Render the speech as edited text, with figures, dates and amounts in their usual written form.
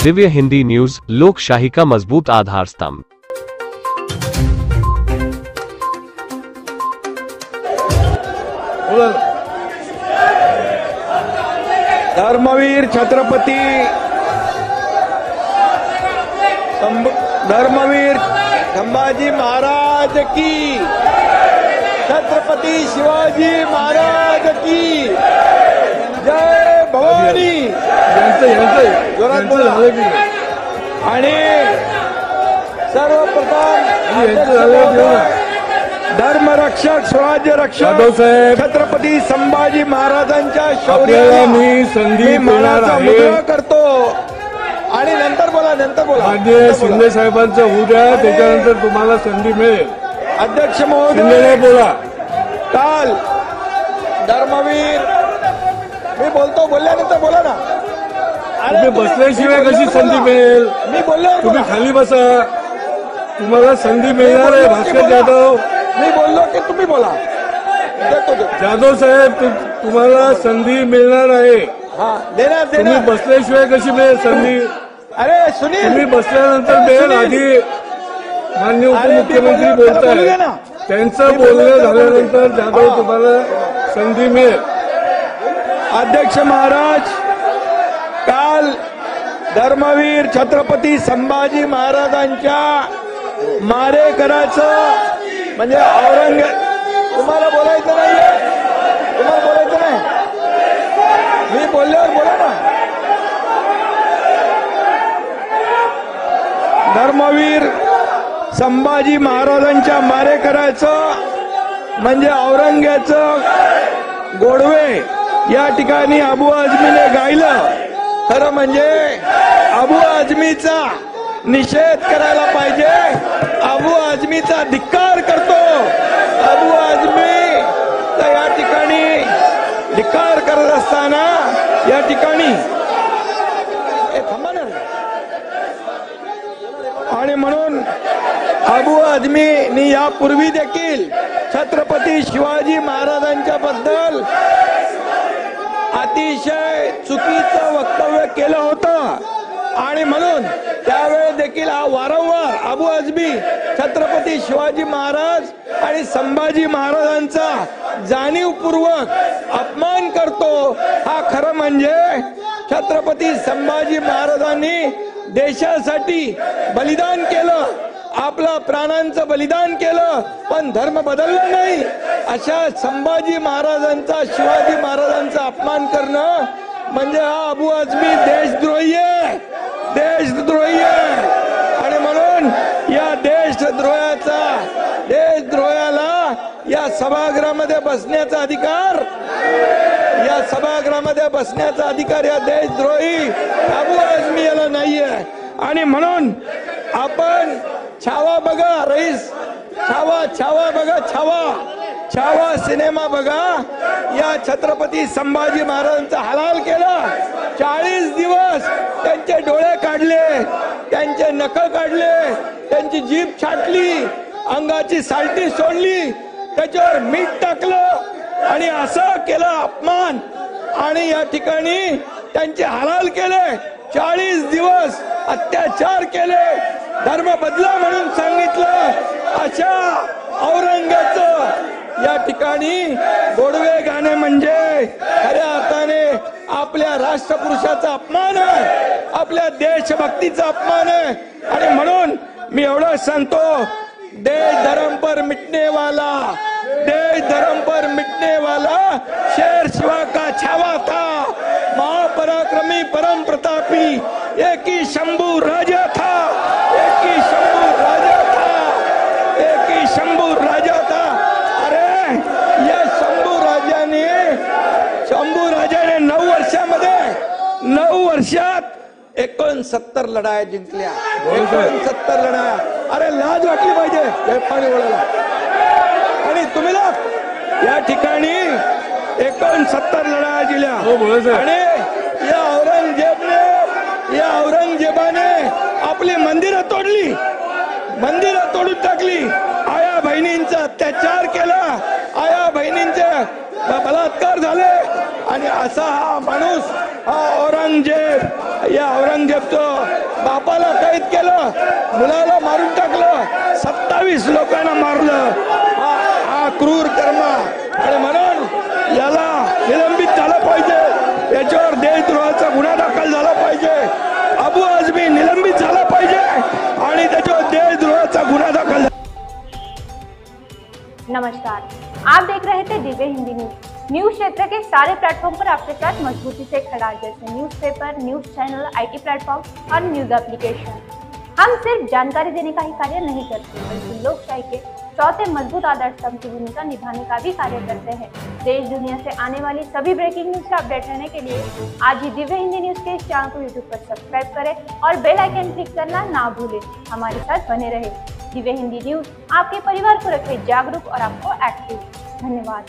Divya Hindi news, लोकशाही का मजबूत आधार स्तंभ। धर्मवीर छत्रपती धर्मवीर संभाजी महाराज की, छत्रपती शिवाजी महाराज की जय भवानी। जोरात बोला। आणि सर्वप्रथम धर्मरक्षक स्वराज्य रक्षक छत्रपती संभाजी महाराजांच्या शौर्याला मी संधी मुजरा करतो। आणि नंतर बोला माननीय शिंदे साहेबांचं होऊ द्या, त्याच्यानंतर तुम्हाला संधी मिळेल। अध्यक्ष महोदय बोला। काल धर्मवीर मी बोलतो, बोलल्यानंतर बोला ना। तुम्ही बसल्याशिवाय कशी संधी मिळेल? मी बोललो, तुम्ही खाली बसा, तुम्हाला संधी मिळणार आहे। भास्कर जाधव, मी बोललो की तुम्ही बोला। जाधव साहेब, तुम्हाला संधी मिळणार आहे। देणार तुम्ही बसल्याशिवाय कशी मिळेल संधी? अरे सुनील, तुम्ही बसल्यानंतर मिळेल। आधी माननीय उपमुख्यमंत्री बोलताय, त्यांचं बोलणं झाल्यानंतर जाधव तुम्हाला संधी मिळेल। अध्यक्ष महाराज, काल धर्मवीर छत्रपती संभाजी महाराजांच्या मारेकराचं म्हणजे तुम्हाला बोलायचं नाहीये, तुम्हाला बोलायचं नाही, मी बोलल्यावर बोला ना। धर्मवीर संभाजी महाराजांच्या मारेकराचं म्हणजे औरंग्याचं गोडवे या ठिकाणी अबू आझमीने गायलं। खरं म्हणजे अबू आझमीचा निषेध करायला पाहिजे, अबू आझमीचा धिक्कार करतो। अबू आझमी तर या ठिकाणी धिक्कार करत असताना या ठिकाणी आणि म्हणून अबू आझमीनी यापूर्वी देखील छत्रपती शिवाजी महाराजांच्या बद्दल अतिशय चुकीचं वक्तव्य केलं होतं। आणि म्हणून त्यावेळी देखील हा वारंवार अबू आझमी छत्रपती शिवाजी महाराज आणि संभाजी महाराजांचा जाणीवपूर्वक अपमान करतो। हा खरं म्हणजे छत्रपती संभाजी महाराजांनी देशासाठी बलिदान केलं, आपला प्राणांचं बलिदान केलं, पण धर्म बदलला नाही। अशा संभाजी महाराजांचा, शिवाजी महाराजांचा अपमान करणं म्हणजे हा अबू आझमी देशद्रोही आहे, देशद्रोही आहे। आणि म्हणून या देशद्रोहाला या सभागृहामध्ये बसण्याचा अधिकार, या सभागृहामध्ये बसण्याचा अधिकार या देशद्रोही अबू आझमी याला नाहीये। आणि म्हणून आपण छावा बघा, रईस छावा बघा, छावा सिनेमा बघा। या छत्रपती संभाजी महाराजांचा हलाल केला। 40 दिवस त्यांचे डोळे काढले, त्यांचे नख काढले, त्यांची जीभ छाटली, अंगाची सालटी सोडली, त्याच्यावर मीठ टाकलं आणि असं केलं अपमान। आणि या ठिकाणी त्यांचे हलाल केले, 40 दिवस अत्याचार केले, धर्म बदला म्हणून सांगितलं। अशा औरंग्याचं या ठिकाणी गोडवे गाणे म्हणजे खऱ्या अर्थाने आपल्या राष्ट्रपुरुषाचा अपमान आहे, आपल्या देशभक्तीचा अपमान आहे। आणि म्हणून मी एवढं सांगतो, देश धर्म पर मिटने वाला, देश धर्म पर मिटने वाला शेर शिवा का छावा था, महापराक्रमी परम प्रतापी एक ही शंभू राजा था, एक ही शंभू राजा था, एक ही शंभू राजा था। अरे या शंभू राजाने 9 वर्षात 69 लढाया जिंकल्या, 69 लढाया। अरे लाज वाटली पाहिजे पाणी बोलायला। आणि तुम्ही या ठिकाणी 69 लढाया जिंकल्या। आणि या औरंगजेबाने आपली मंदिरं तोडली, मंदिरं तोडून टाकली, आया बहिणींचा अत्याचार केला, आया बहिणींचे बलात्कार झाले। आणि असा हा माणूस, हा औरंगजेब, या औरंगजेबचं बापाला कैद केलं, मुलाला मारून टाकलं, 27 लोकांना मारलं, हा क्रूर कर्म. आणि म्हणून याला निलंबित झालं पाहिजे, याच्यावर देशद्रोहाचा गुन्हा दाखल झाला पाहिजे, अबू आझमी निलंबित झाला पाहिजे आणि त्याच्यावर देशद्रोहाचा गुन्हा दाखल. नमस्कार, आप देख रहे थे दिव्य हिंदी न्यूज क्षेत्र के सारे प्लेटफॉर्म पर आपके साथ मजबूती से खड़ा, जैसे newspaper, news channel, IT platform और न्यूज एप्लीकेशन। हम सिर्फ जानकारी देने का ही कार्य नहीं करते, बल्कि लोकशाही के चौथे मजबूत आधार स्तंभ की भूमिका निभाने का भी कार्य करते हैं। देश दुनिया से आने वाली सभी ब्रेकिंग न्यूज से अपडेट रहने के लिए आज ही दिव्य हिंदी न्यूज के इस चैनल को यूट्यूब पर सब्सक्राइब करें और बेल आइकन क्लिक करना ना भूलें। हमारे साथ बने रहे। दिव्य हिंदी न्यूज आपके परिवार को रखे जागरूक और आपको एक्टिव। धन्यवाद।